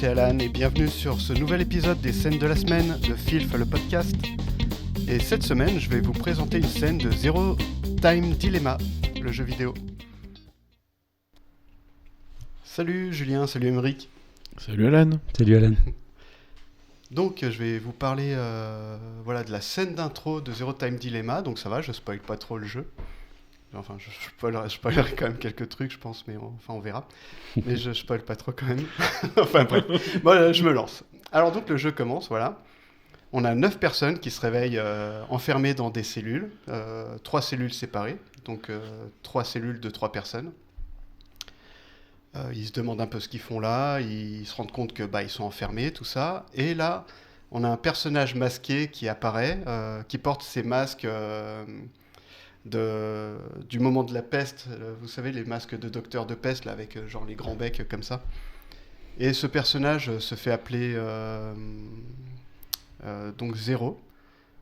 c'est Alan et bienvenue sur ce nouvel épisode des scènes de la semaine de Filf le podcast. Et cette semaine, je vais vous présenter une scène de Zero Time Dilemma, le jeu vidéo. Salut Julien, salut Émeric. Salut Alan. Salut Alan. Donc je vais vous parler de la scène d'intro de Zero Time Dilemma, donc ça va, je spoil pas trop le jeu. Enfin, je spoilerai quand même quelques trucs, je pense, mais on verra. Mais je spoil pas trop quand même. Enfin bref, bon, je me lance. Alors donc le jeu commence, voilà. On a 9 personnes qui se réveillent enfermées dans des cellules, 3 cellules séparées, donc 3 cellules de 3 personnes. Ils se demandent un peu ce qu'ils font là, ils se rendent compte que ils sont enfermés, tout ça. Et là, on a un personnage masqué qui apparaît, qui porte ces masques du moment de la peste. Vous savez, les masques de docteur de peste, là, avec genre les grands becs comme ça. Et ce personnage se fait appeler donc Zéro.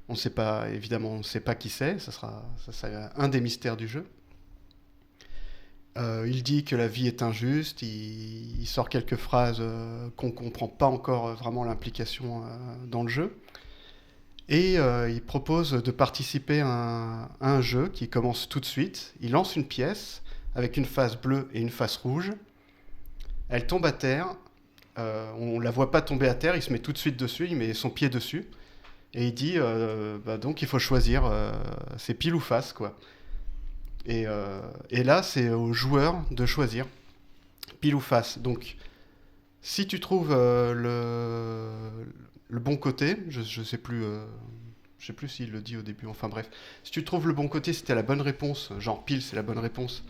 On sait pas, évidemment, on ne sait pas qui c'est. Ça sera un des mystères du jeu. Il dit que la vie est injuste, il sort quelques phrases qu'on ne comprend pas encore vraiment l'implication dans le jeu. Et il propose de participer à un jeu qui commence tout de suite. Il lance une pièce avec une face bleue et une face rouge. Elle tombe à terre. On ne la voit pas tomber à terre, il se met tout de suite dessus, il met son pied dessus. Et il dit, donc il faut choisir, c'est pile ou face, quoi. Et là, c'est au joueur de choisir pile ou face. Donc, si tu trouves le bon côté, je sais plus s'il le dit au début. Enfin bref, si tu trouves le bon côté, si t'as la bonne réponse, genre pile, c'est la bonne réponse.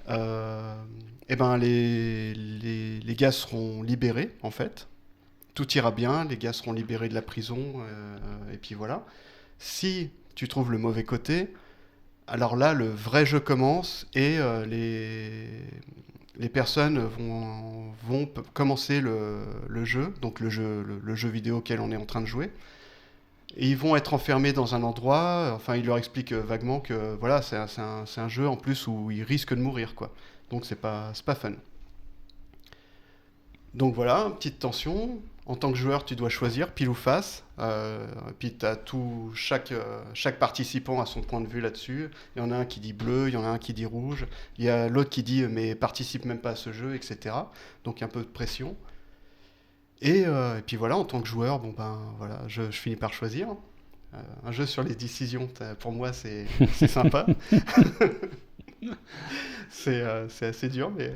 Et ben les gars seront libérés en fait. Tout ira bien, les gars seront libérés de la prison et puis voilà. Si tu trouves le mauvais côté, alors là, le vrai jeu commence et les personnes vont commencer le jeu, donc le jeu vidéo auquel on est en train de jouer. Et ils vont être enfermés dans un endroit, enfin il leur explique vaguement que voilà, c'est un jeu en plus où ils risquent de mourir, quoi. Donc c'est pas fun. Donc voilà, petite tension. En tant que joueur, tu dois choisir pile ou face. Puis t'as chaque participant a son point de vue là-dessus. Il y en a un qui dit bleu, il y en a un qui dit rouge. Il y a l'autre qui dit mais participe même pas à ce jeu, etc. Donc un peu de pression. Et puis voilà, en tant que joueur, voilà, je finis par choisir. Un jeu sur les décisions, pour moi, c'est sympa. C'est assez dur, mais...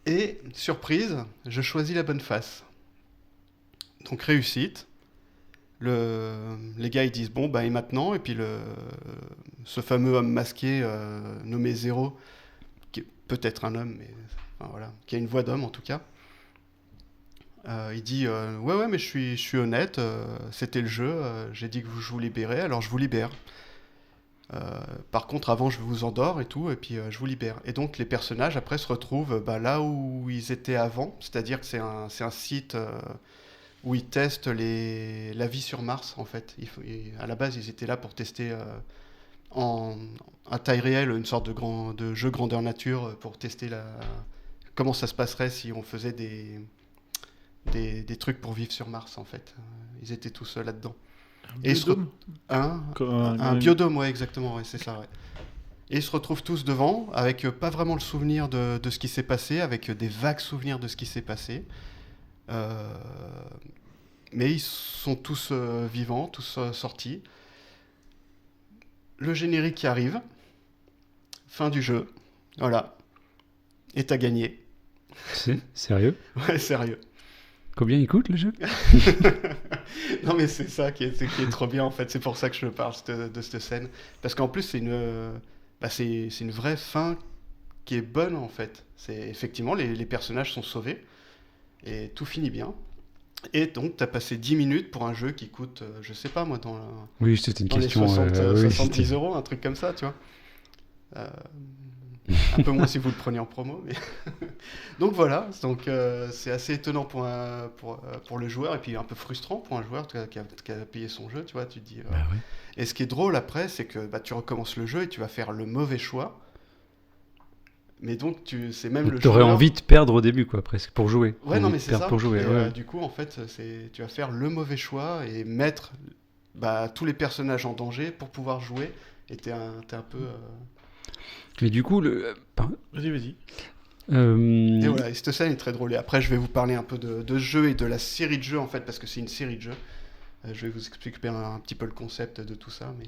Et, surprise, je choisis la bonne face. Donc, réussite. Les gars, ils disent, bon, et maintenant? Et puis, ce fameux homme masqué, nommé Zéro, qui est peut-être un homme, mais enfin, voilà, qui a une voix d'homme, en tout cas, il dit, ouais, mais je suis honnête, c'était le jeu, j'ai dit que je vous libérais, alors je vous libère. Par contre, avant, je vous endors et tout, et puis je vous libère. Et donc, les personnages, après, se retrouvent là où ils étaient avant, c'est-à-dire que c'est un site où ils testent la vie sur Mars, en fait. À la base, ils étaient là pour tester à taille réelle une sorte de jeu grandeur nature pour tester comment ça se passerait si on faisait des trucs pour vivre sur Mars, en fait. Ils étaient tous là-dedans. Un biodôme Un biodôme, ouais, exactement, ouais, c'est ça, ouais. Et ils se retrouvent tous devant, avec pas vraiment le souvenir de ce qui s'est passé, avec des vagues souvenirs de ce qui s'est passé. Mais ils sont tous vivants, tous sortis. Le générique qui arrive. Fin du jeu. Voilà. Et t'as gagné. C'est sérieux? Ouais, sérieux. Combien il coûte le jeu? Non mais c'est ça qui est trop bien en fait, c'est pour ça que je parle de cette scène. Parce qu'en plus c'est une vraie fin qui est bonne en fait. Effectivement les personnages sont sauvés et tout finit bien. Et donc t'as passé 10 minutes pour un jeu qui coûte, je sais pas moi, Oui, c'était une dans question. les 70 €, un truc comme ça, tu vois. Un peu moins si vous le prenez en promo, mais donc voilà, c'est assez étonnant pour le joueur et puis un peu frustrant pour un joueur qui a payé son jeu, tu vois, tu te dis. Oui. Et ce qui est drôle après, c'est que tu recommences le jeu et tu vas faire le mauvais choix Mais donc, c'est même le T'aurais joueur... envie de perdre au début, quoi, presque, pour jouer. Ouais, non, mais c'est ça. Pour jouer, Et, ouais. du coup, en fait, tu vas faire le mauvais choix et mettre tous les personnages en danger pour pouvoir jouer. Et t'es un peu... Mais du coup, Vas-y. Et voilà, et cette scène est très drôle. Et après, je vais vous parler un peu de ce jeu et de la série de jeux, en fait, parce que c'est une série de jeux. Je vais vous expliquer un petit peu le concept de tout ça. Mais...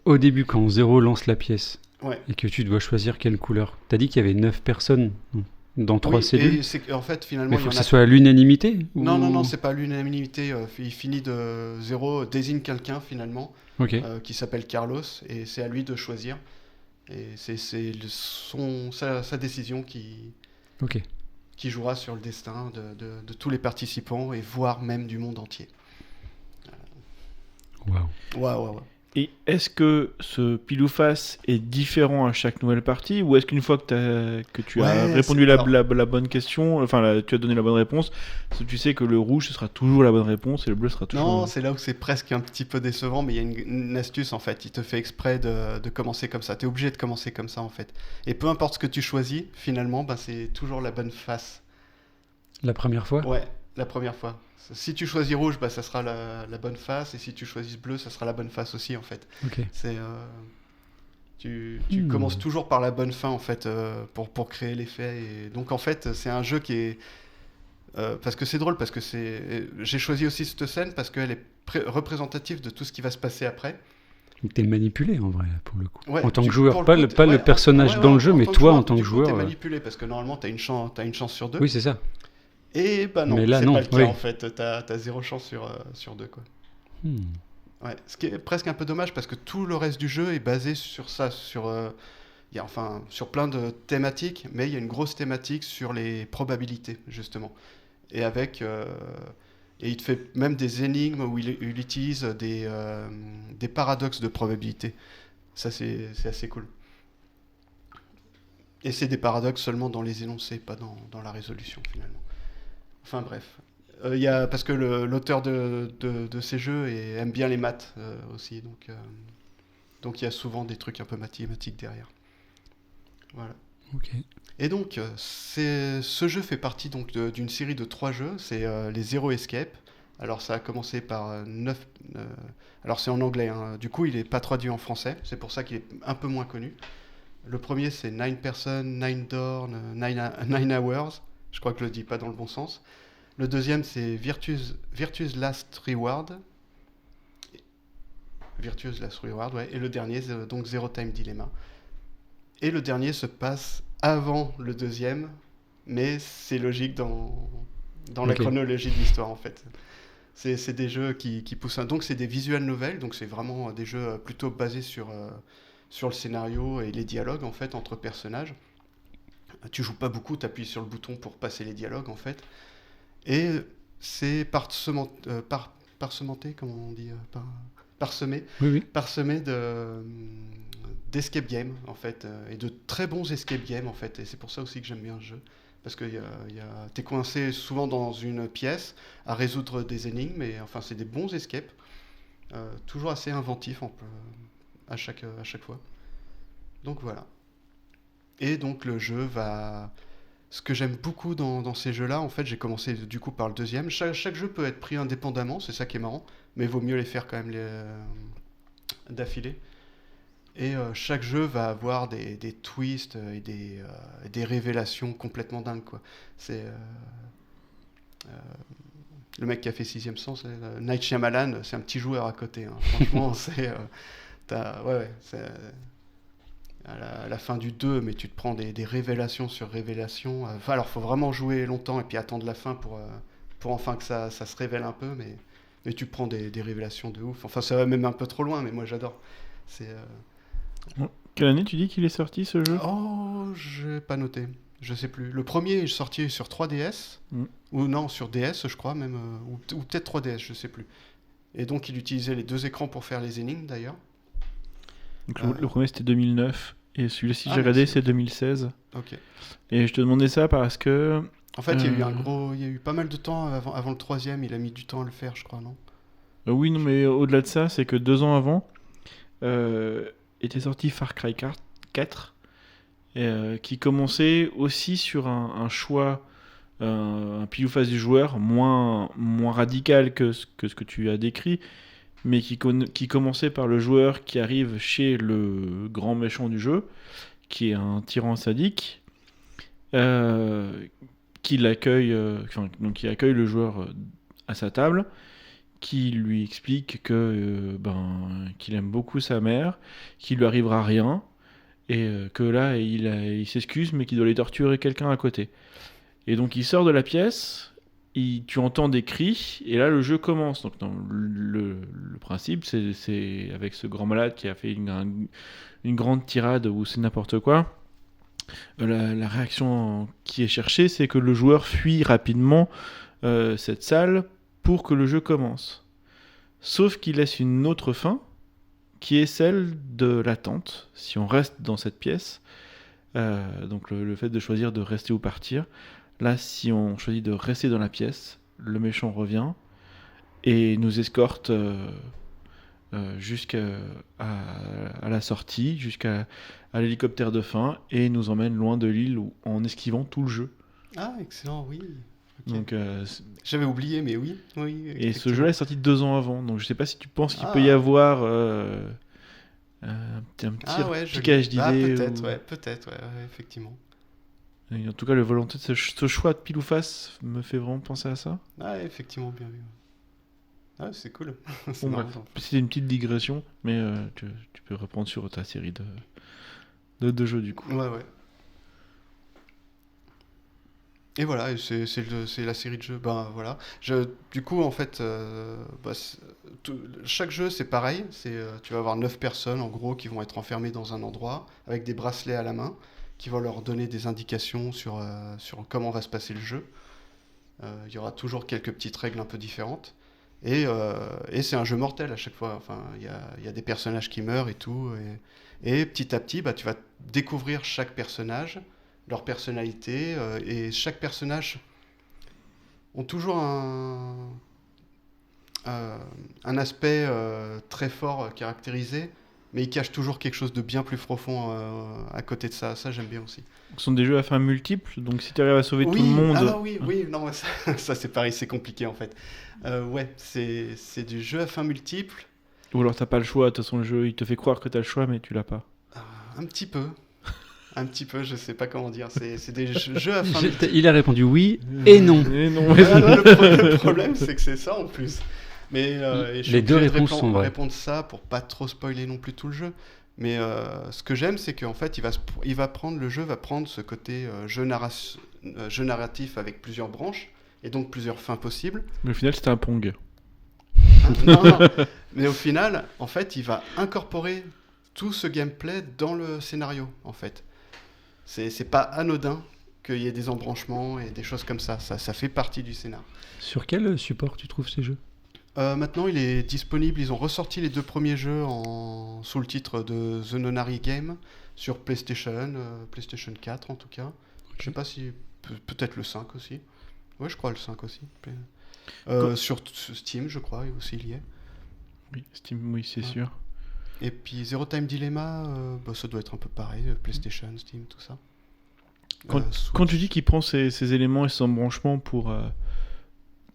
Au début, quand Zéro lance la pièce Ouais. et que tu dois choisir quelle couleur, t'as dit qu'il y avait 9 personnes dans 3 cellules. Et c'est en fait, finalement, Mais il faut il que y en ce a... soit à l'unanimité Non, c'est pas l'unanimité. Il finit de Zéro, désigne quelqu'un, finalement, Ok. qui s'appelle Carlos, et c'est à lui de choisir. Et c'est sa décision Ok. qui jouera sur le destin de tous les participants, et voire même du monde entier. Waouh. Ouais. Et est-ce que ce pile ou face est différent à chaque nouvelle partie, ou est-ce qu'une fois que tu as répondu la bonne question, enfin tu as donné la bonne réponse, tu sais que le rouge ce sera toujours la bonne réponse et le bleu sera toujours... Non, c'est là où c'est presque un petit peu décevant, mais il y a une astuce en fait. Il te fait exprès de commencer comme ça. Tu es obligé de commencer comme ça en fait. Et peu importe ce que tu choisis, finalement, c'est toujours la bonne face. La première fois. Ouais, la première fois. Si tu choisis rouge, ça sera la bonne face, et si tu choisis bleu, ça sera la bonne face aussi en fait. Ok. Tu commences toujours par la bonne fin en fait, pour créer l'effet. Et donc en fait, c'est un jeu qui est... parce que c'est drôle, parce que j'ai choisi aussi cette scène parce qu'elle est représentative de tout ce qui va se passer après. T'es manipulé en vrai, pour le coup. Ouais, en tant que joueur, pas le personnage dans le jeu, mais toi en tant que joueur. T'es manipulé parce que normalement t'as une chance sur 2. Oui, c'est ça. Et non, mais là, c'est non, pas le cas oui. en fait. T'as 0 chance sur 2 quoi. Ouais, ce qui est presque un peu dommage parce que tout le reste du jeu est basé sur ça, sur plein de thématiques, mais il y a une grosse thématique sur les probabilités justement. Et et il te fait même des énigmes où il utilise des paradoxes de probabilité. Ça c'est assez cool. Et c'est des paradoxes seulement dans les énoncés, pas dans la résolution finalement. Enfin bref. Parce que l'auteur de ces jeux aime bien les maths aussi, donc il y a souvent des trucs un peu mathématiques derrière. Voilà. Ok. Et donc, ce jeu fait partie donc d'une série de 3 jeux, c'est les Zero Escape. Alors ça a commencé par 9... alors c'est en anglais, hein. Du coup il n'est pas traduit en français, c'est pour ça qu'il est un peu moins connu. Le premier c'est 9 Person, 9 Dawn, 9 Hours, je crois que je le dis pas dans le bon sens. Le deuxième, c'est Virtue's Last Reward. Virtue's Last Reward, ouais. Et le dernier, c'est donc Zero Time Dilemma. Et le dernier se passe avant le deuxième, mais c'est logique dans la chronologie de l'histoire, en fait. C'est des jeux qui poussent... Donc, c'est des visual novels, donc c'est vraiment des jeux plutôt basés sur le scénario et les dialogues, en fait, entre personnages. Tu joues pas beaucoup, tu appuies sur le bouton pour passer les dialogues, en fait. Et c'est parsementé, comment on dit, parsemé, Oui. parsemé d'escape games en fait, et de très bons escape games en fait. Et c'est pour ça aussi que j'aime bien le jeu, parce que t'es coincé souvent dans une pièce à résoudre des énigmes, et enfin c'est des bons escapes, toujours assez inventifs à chaque fois. Donc voilà. Et donc le jeu va... Ce que j'aime beaucoup dans ces jeux-là, en fait, j'ai commencé du coup par le deuxième. Chaque jeu peut être pris indépendamment, c'est ça qui est marrant, mais il vaut mieux les faire quand même d'affilée. Et chaque jeu va avoir des twists et des révélations complètement dingues, quoi. C'est le mec qui a fait Sixième Sens, Night Shyamalan, c'est un petit joueur à côté, hein. Franchement, c'est à la fin du 2, mais tu te prends des révélations sur révélations. Alors, faut vraiment jouer longtemps et puis attendre la fin pour enfin que ça se révèle un peu, mais tu prends des révélations de ouf. Enfin, ça va même un peu trop loin, mais moi j'adore. Quelle année tu dis qu'il est sorti ce jeu ? Oh, j'ai pas noté. Je sais plus. Le premier est sorti sur 3DS, ou non, sur DS, je crois, même, ou peut-être 3DS, je sais plus. Et donc, il utilisait les 2 écrans pour faire les énigmes, d'ailleurs. Donc le premier c'était 2009 et celui-ci j'ai regardé c'est 2016. Ok. Et je te demandais ça parce que... En fait, il y a eu pas mal de temps avant le troisième, il a mis du temps à le faire, je crois, non ? Oui, non, mais au-delà de ça, c'est que 2 ans avant était sorti Far Cry 4. qui commençait aussi sur un choix, un pile ou face du joueur moins radical que ce que tu as décrit, mais qui commençait par le joueur qui arrive chez le grand méchant du jeu, qui est un tyran sadique, qui l'accueille, donc qui accueille le joueur à sa table, qui lui explique qu'il aime beaucoup sa mère, qu'il lui arrivera rien, et que là il s'excuse, mais qu'il doit aller torturer quelqu'un à côté. Et donc il sort de la pièce, tu entends des cris, et là le jeu commence. Donc le principe, c'est avec ce grand malade qui a fait une grande tirade où c'est n'importe quoi. La réaction qui est cherchée, c'est que le joueur fuit rapidement cette salle pour que le jeu commence. Sauf qu'il laisse une autre fin, qui est celle de l'attente, si on reste dans cette pièce. Donc le fait de choisir de rester ou partir. Là, si on choisit de rester dans la pièce, le méchant revient et nous escorte jusqu'à la sortie, jusqu'à l'hélicoptère de fin, et nous emmène loin de l'île en esquivant tout le jeu. Ah, excellent, oui. Okay. Donc, j'avais oublié, mais oui. Et ce jeu-là est sorti 2 ans avant, donc je sais pas si tu penses qu'il peut y avoir un petit piquage d'idées. Peut-être, effectivement. Et en tout cas, la volonté de ce choix de pile ou face me fait vraiment penser à ça. Ah, effectivement, bien vu. Ah, c'est cool. C'était une petite digression, mais tu peux reprendre sur ta série de jeux du coup. Ouais. Et voilà, c'est la série de jeux. Ben voilà. Du coup, en fait, chaque jeu c'est pareil. Tu vas avoir 9 personnes en gros qui vont être enfermées dans un endroit avec des bracelets à la main qui vont leur donner des indications sur comment va se passer le jeu. Il y aura toujours quelques petites règles un peu différentes. Et c'est un jeu mortel à chaque fois. Enfin, il y a des personnages qui meurent et tout. Et petit à petit, tu vas découvrir chaque personnage, leur personnalité. Et chaque personnage ont toujours un aspect très fort caractérisé. Mais ils cachent toujours quelque chose de bien plus profond à côté de ça. Ça, j'aime bien aussi. Ce sont des jeux à fin multiple, donc si tu arrives à sauver tout le monde... Non, ça c'est pareil, c'est compliqué en fait. C'est du jeu à fin multiple. Ou alors t'as pas le choix, de toute façon le jeu il te fait croire que t'as le choix, mais tu l'as pas. Un petit peu, je sais pas comment dire. C'est des jeux à fin multiple. Il a répondu oui et non. Le problème, c'est que c'est ça en plus. Mais les deux réponses sont vraies. Répondre ça pour pas trop spoiler non plus tout le jeu. Mais ce que j'aime, c'est qu'en fait, le jeu va prendre ce côté jeu narratif avec plusieurs branches et donc plusieurs fins possibles. Mais au final, c'était un Pong. Non. Mais au final, en fait, il va incorporer tout ce gameplay dans le scénario. En fait, c'est pas anodin qu'il y ait des embranchements et des choses comme ça. Ça fait partie du scénar. Sur quel support tu trouves ces jeux ? Maintenant, il est disponible. Ils ont ressorti les 2 premiers jeux sous le titre de The Nonary Game sur PlayStation 4 en tout cas. Okay. Je sais pas si peut-être le 5 aussi. Ouais, je crois le 5 aussi. Sur Steam, je crois aussi il y est. Oui, Steam, oui, c'est sûr. Et puis Zero Time Dilemma, ça doit être un peu pareil. PlayStation, Steam, tout ça. Quand tu dis qu'il prend ces éléments et ces embranchements pour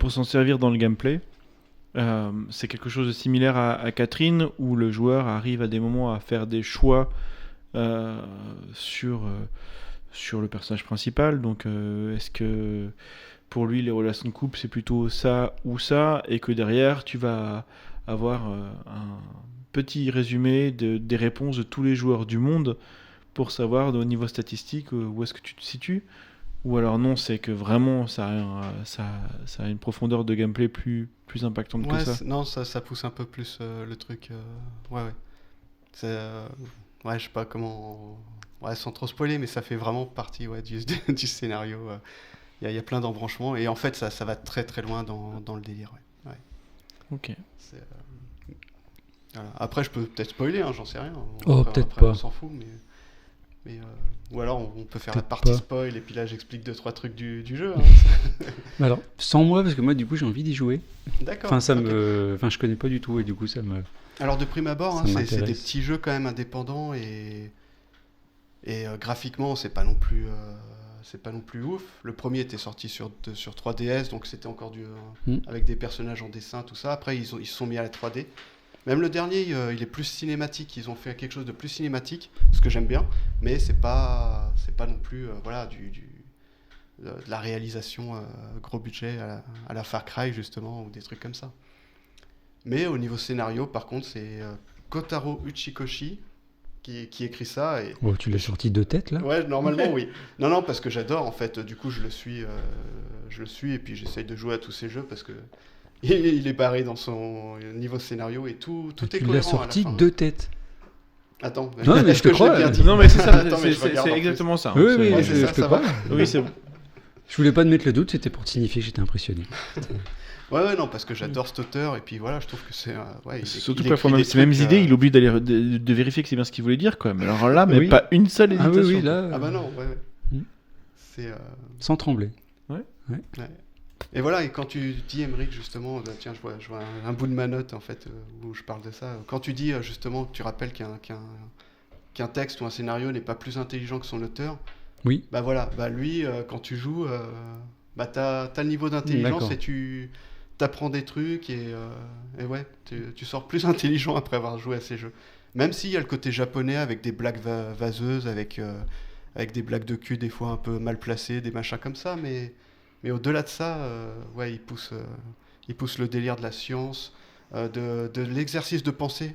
s'en servir dans le gameplay. C'est quelque chose de similaire à Catherine, où le joueur arrive à des moments à faire des choix sur le personnage principal. Donc est-ce que pour lui les relations de couple c'est plutôt ça ou ça, et que derrière tu vas avoir un petit résumé des réponses de tous les joueurs du monde pour savoir au niveau statistique où est-ce que tu te situes. Ou alors non, c'est que vraiment ça a une profondeur de gameplay plus impactante que ça. Non, ça pousse un peu plus le truc. Ouais. C'est, je sais pas comment... Ouais, sans trop spoiler, mais ça fait vraiment partie du scénario. Il y a plein d'embranchements et en fait ça va très très loin dans le délire. Ouais. Ok. Voilà. Après je peux peut-être spoiler, j'en sais rien. Peut-être pas. On s'en fout, mais ou alors on peut faire la partie spoil et puis là j'explique 2-3 trucs du jeu. Alors sans moi, parce que moi du coup j'ai envie d'y jouer. D'accord. Je connais pas du tout et du coup ça me... Alors de prime abord, c'est des petits jeux quand même indépendants et Et graphiquement, c'est pas non plus ouf. Le premier était sorti sur 3DS, donc c'était encore avec des personnages en dessin, tout ça. Après, ils se sont mis à la 3D. Même le dernier, il est plus cinématique. Ils ont fait quelque chose de plus cinématique, ce que j'aime bien. Mais c'est pas non plus de la réalisation gros budget à la Far Cry, justement, ou des trucs comme ça. Mais au niveau scénario, par contre, c'est Kotaro Uchikoshi qui écrit ça. Et... Oh, tu l'as sorti de tête, là ? Ouais, normalement, oui. Non, parce que j'adore, en fait. Du coup, je le suis, et puis j'essaye de jouer à tous ces jeux, parce que il est barré dans son niveau scénario, et tout est cohérent. Tu l'as sorti à la fin. de tête. Attends, non, mais je te crois. Non, mais c'est ça, Attends, mais je c'est regarde en exactement ça. Oui, Ouais, je te crois. Oui, c'est bon. Je voulais pas te mettre le doute, c'était pour te signifier que j'étais impressionné. Ouais, non, parce que j'adore cet auteur, et puis voilà, je trouve que c'est... Surtout que parfois, même ces mêmes idées, il oublie d'aller de vérifier que c'est bien ce qu'il voulait dire, quoi. Mais alors là, Oui. pas une seule hésitation. Ah oui, là... Ah bah non, ouais. C'est... Sans trembler. Ouais. Et voilà, et quand tu dis, Émeric, justement, tiens, je vois un bout de ma note, en fait, où je parle de ça. Quand tu dis, justement, tu rappelles qu'un texte ou un scénario n'est pas plus intelligent que son auteur, oui. Bah voilà, bah lui, quand tu joues, bah t'as le niveau d'intelligence. D'accord. Et tu t'apprends des trucs, et ouais, tu sors plus intelligent après avoir joué à ces jeux. Même s'il y a le côté japonais avec des blagues vaseuses, avec des blagues de cul des fois un peu mal placées, des machins comme ça, mais au-delà de ça, ouais, il pousse le délire de la science, de l'exercice de pensée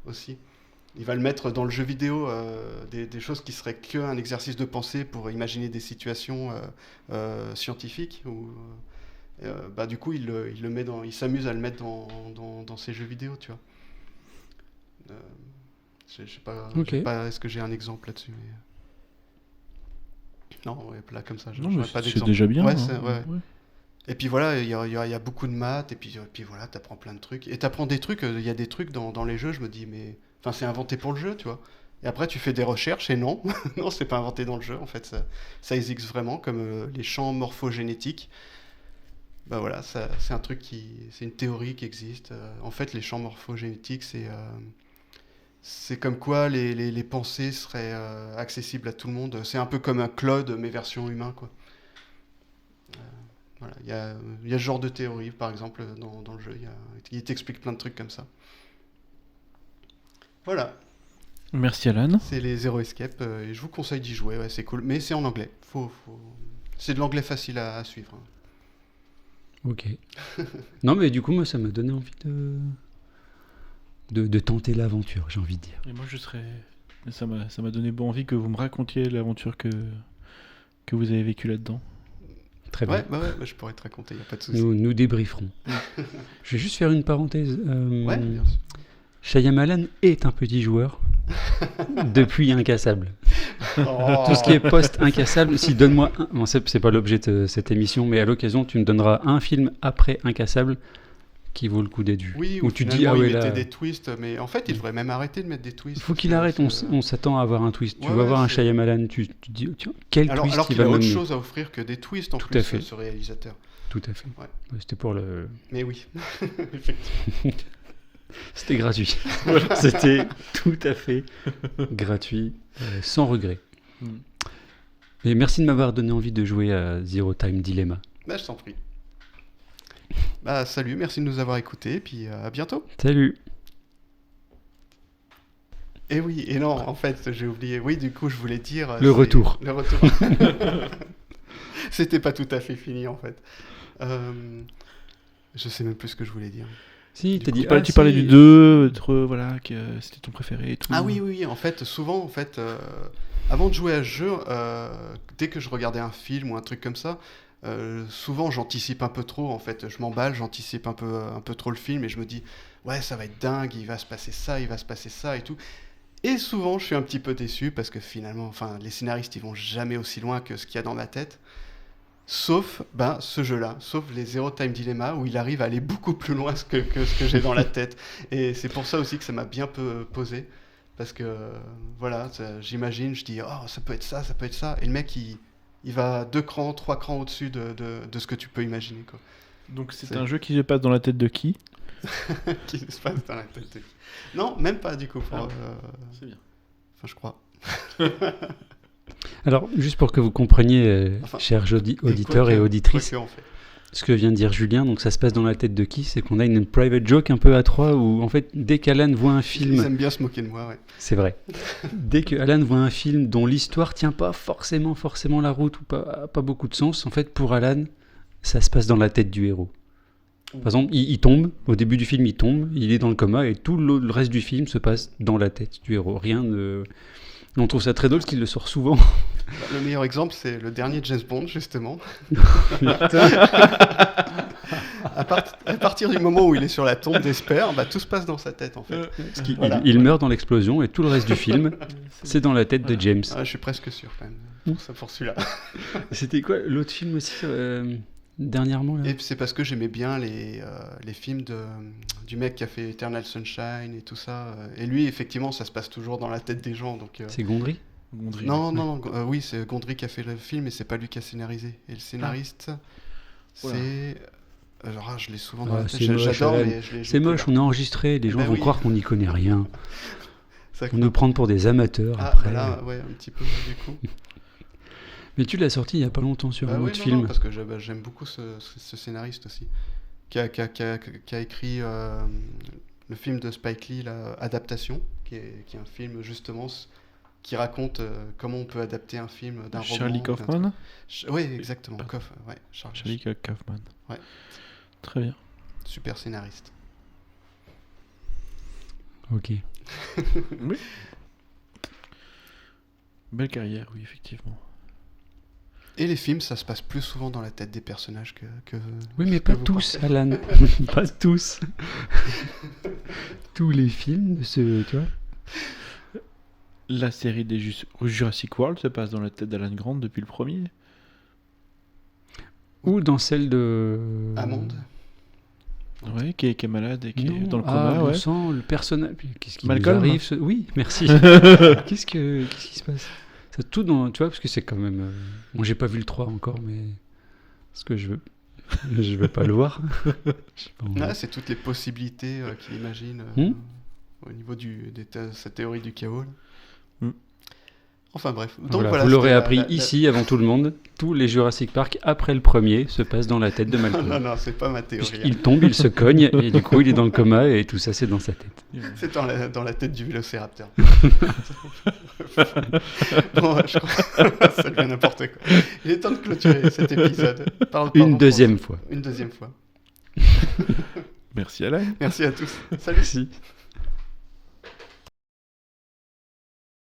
aussi. Il va le mettre dans le jeu vidéo, des choses qui seraient qu'un exercice de pensée pour imaginer des situations scientifiques. Bah, du coup, il s'amuse à le mettre dans ses jeux vidéo, tu vois. Je sais pas, est-ce que j'ai un exemple là-dessus, mais... Non, ouais, là comme ça, non, mais pas c'est d'exemple. déjà bien. Ouais, hein. ouais. Et puis voilà, il y a beaucoup de maths, et puis voilà, t'apprends plein de trucs. Et t'apprends des trucs, il y a des trucs dans les jeux, je me dis, mais... Enfin, c'est inventé pour le jeu, tu vois. Et après, tu fais des recherches, et non, non, c'est pas inventé dans le jeu, en fait. Ça existe vraiment, comme les champs morphogénétiques. Bah voilà, c'est un truc c'est une théorie qui existe. En fait, les champs morphogénétiques, c'est comme quoi les pensées seraient accessibles à tout le monde. C'est un peu comme un Claude, mais version humain, quoi. Voilà, il y a ce genre de théorie, par exemple, dans le jeu. Il t'explique plein de trucs comme ça. Voilà. Merci Alan. C'est les Zero Escape, et je vous conseille d'y jouer, ouais, c'est cool. Mais c'est en anglais. C'est de l'anglais facile à suivre. Ok. Non, mais du coup, moi, ça m'a donné envie de tenter l'aventure, j'ai envie de dire. Et moi, ça m'a donné envie que vous me racontiez l'aventure que vous avez vécue là-dedans. Très bien. Ouais, je pourrais te raconter, il n'y a pas de souci. Nous débrieferons. Je vais juste faire une parenthèse. Ouais, bien sûr. Shyamalan est un petit joueur depuis Incassable. Oh. Tout ce qui est post-Incassable, si donne-moi un... Bon, c'est pas l'objet de cette émission, mais à l'occasion, tu me donneras un film après Incassable qui vaut le coup d'être vu. Oui, où tu dis, ah ouais, il là... mettait des twists, mais en fait, il devrait même arrêter de mettre des twists. Il faut qu'il arrête, on s'attend à avoir un twist. Tu Ouais, vas voir un c'est... Shyamalan, tu te dis, tiens, quel twist alors il qu'il va a autre m'amener. chose à offrir que des twists, en Tout plus, à fait. ce réalisateur. Tout à fait. Ouais. C'était pour le... Mais oui, effectivement. C'était gratuit. Voilà, c'était tout à fait gratuit, sans regret. Et merci de m'avoir donné envie de jouer à Zero Time Dilemma. Bah, je t'en prie. Bah, salut, merci de nous avoir écoutés, et puis à bientôt. Salut. Et oui, et non, en fait, j'ai oublié. Oui, du coup, je voulais dire... Le retour. Le retour. C'était pas tout à fait fini, en fait. Je sais même plus ce que je voulais dire. Si, t'as dit... Tu parlais du 2, voilà, que c'était ton préféré et tout. Ah oui, en fait, souvent, avant de jouer à ce jeu, dès que je regardais un film ou un truc comme ça, souvent j'anticipe un peu trop, en fait, je m'emballe, j'anticipe un peu trop le film, et je me dis, ouais, ça va être dingue, il va se passer ça et tout. Et souvent, je suis un petit peu déçu, parce que finalement, les scénaristes, ils vont jamais aussi loin que ce qu'il y a dans ma tête. Sauf ce jeu-là, sauf les Zero Time Dilemma, où il arrive à aller beaucoup plus loin que ce que j'ai dans la tête. Et c'est pour ça aussi que ça m'a bien peu posé. Parce que, voilà, j'imagine, je dis, oh, ça peut être ça. Et le mec, il va 2 crans, 3 crans au-dessus de ce que tu peux imaginer, quoi. Donc c'est un jeu qui se passe dans la tête de qui? Qui se passe dans la tête de qui? Non, même pas, du coup. C'est bien. Enfin, je crois. Alors, juste pour que vous compreniez, chers auditeurs et auditrices, ce que vient de dire Julien, donc ça se passe dans la tête de qui? C'est qu'on a une private joke un peu à trois où, en fait, dès qu'Alan voit un film... Ils aiment bien se moquer de moi, ouais. C'est vrai. Dès qu'Alan voit un film dont l'histoire tient pas forcément la route ou pas beaucoup de sens, en fait, pour Alan, ça se passe dans la tête du héros. Par exemple, il tombe, au début du film, il est dans le coma et tout le reste du film se passe dans la tête du héros. Rien de... On trouve ça très drôle parce qu'il le sort souvent. Le meilleur exemple, c'est le dernier James Bond, justement. à partir du moment où il est sur la tombe d'Esper, tout se passe dans sa tête, en fait. Il meurt dans l'explosion et tout le reste du film, c'est dans la tête de James. Je suis presque sûr, quand même, pour celui-là. C'était quoi l'autre film aussi dernièrement là. Et c'est parce que j'aimais bien les films du mec qui a fait Eternal Sunshine et tout ça. Et lui, effectivement, ça se passe toujours dans la tête des gens. Donc, c'est Gondry. Non, oui, c'est Gondry qui a fait le film, mais c'est pas lui qui a scénarisé. Et le scénariste, c'est... Alors, je l'ai souvent dans la tête, j'adore, mais je l'ai... C'est moche, on a enregistré, les gens vont croire qu'on n'y connaît rien. Ça On nous prend pour des amateurs après. Là, ouais, un petit peu, du coup. Mais tu l'as sorti il y a pas longtemps sur un autre film. Non, parce que j'aime beaucoup ce scénariste aussi, qui a écrit le film de Spike Lee, Adaptation, qui est un film justement qui raconte comment on peut adapter un film d'un roman. Charlie Kaufman. Oui, exactement. Charlie Kaufman. Ouais. Très bien. Super scénariste. Ok. Oui. Belle carrière, oui, effectivement. Et les films, ça se passe plus souvent dans la tête des personnages que oui, mais pas tous, Alan. Pas tous. Tous les films, tu vois. La série des Jurassic World se passe dans la tête d'Alan Grant depuis le premier. Ou dans celle de... Hammond. Ouais, qui est malade et qui est dans le coma. On sent le personnage. Qu'est-ce qui Malcolm nous arrive Oui, merci. Qu'est-ce qui se passe? C'est tout dans, tu vois, parce que c'est quand même... Bon, j'ai pas vu le 3 encore, mais... Ce que je veux pas le voir. C'est toutes les possibilités qu'il imagine au niveau de sa théorie du chaos. Enfin bref. Donc, voilà, vous l'aurez appris ici, avant tout le monde. Tous les Jurassic Park, après le premier, se passent dans la tête de Malcolm. Non, c'est pas ma théorie. Il tombe, il se cogne, et du coup, il est dans le coma, et tout ça, c'est dans sa tête. C'est dans la tête du vélociraptor. Bon, je crois ça devient n'importe quoi. Il est temps de clôturer cet épisode. Une deuxième fois. Une deuxième fois. Merci Alain. Merci à tous. Salut. Merci.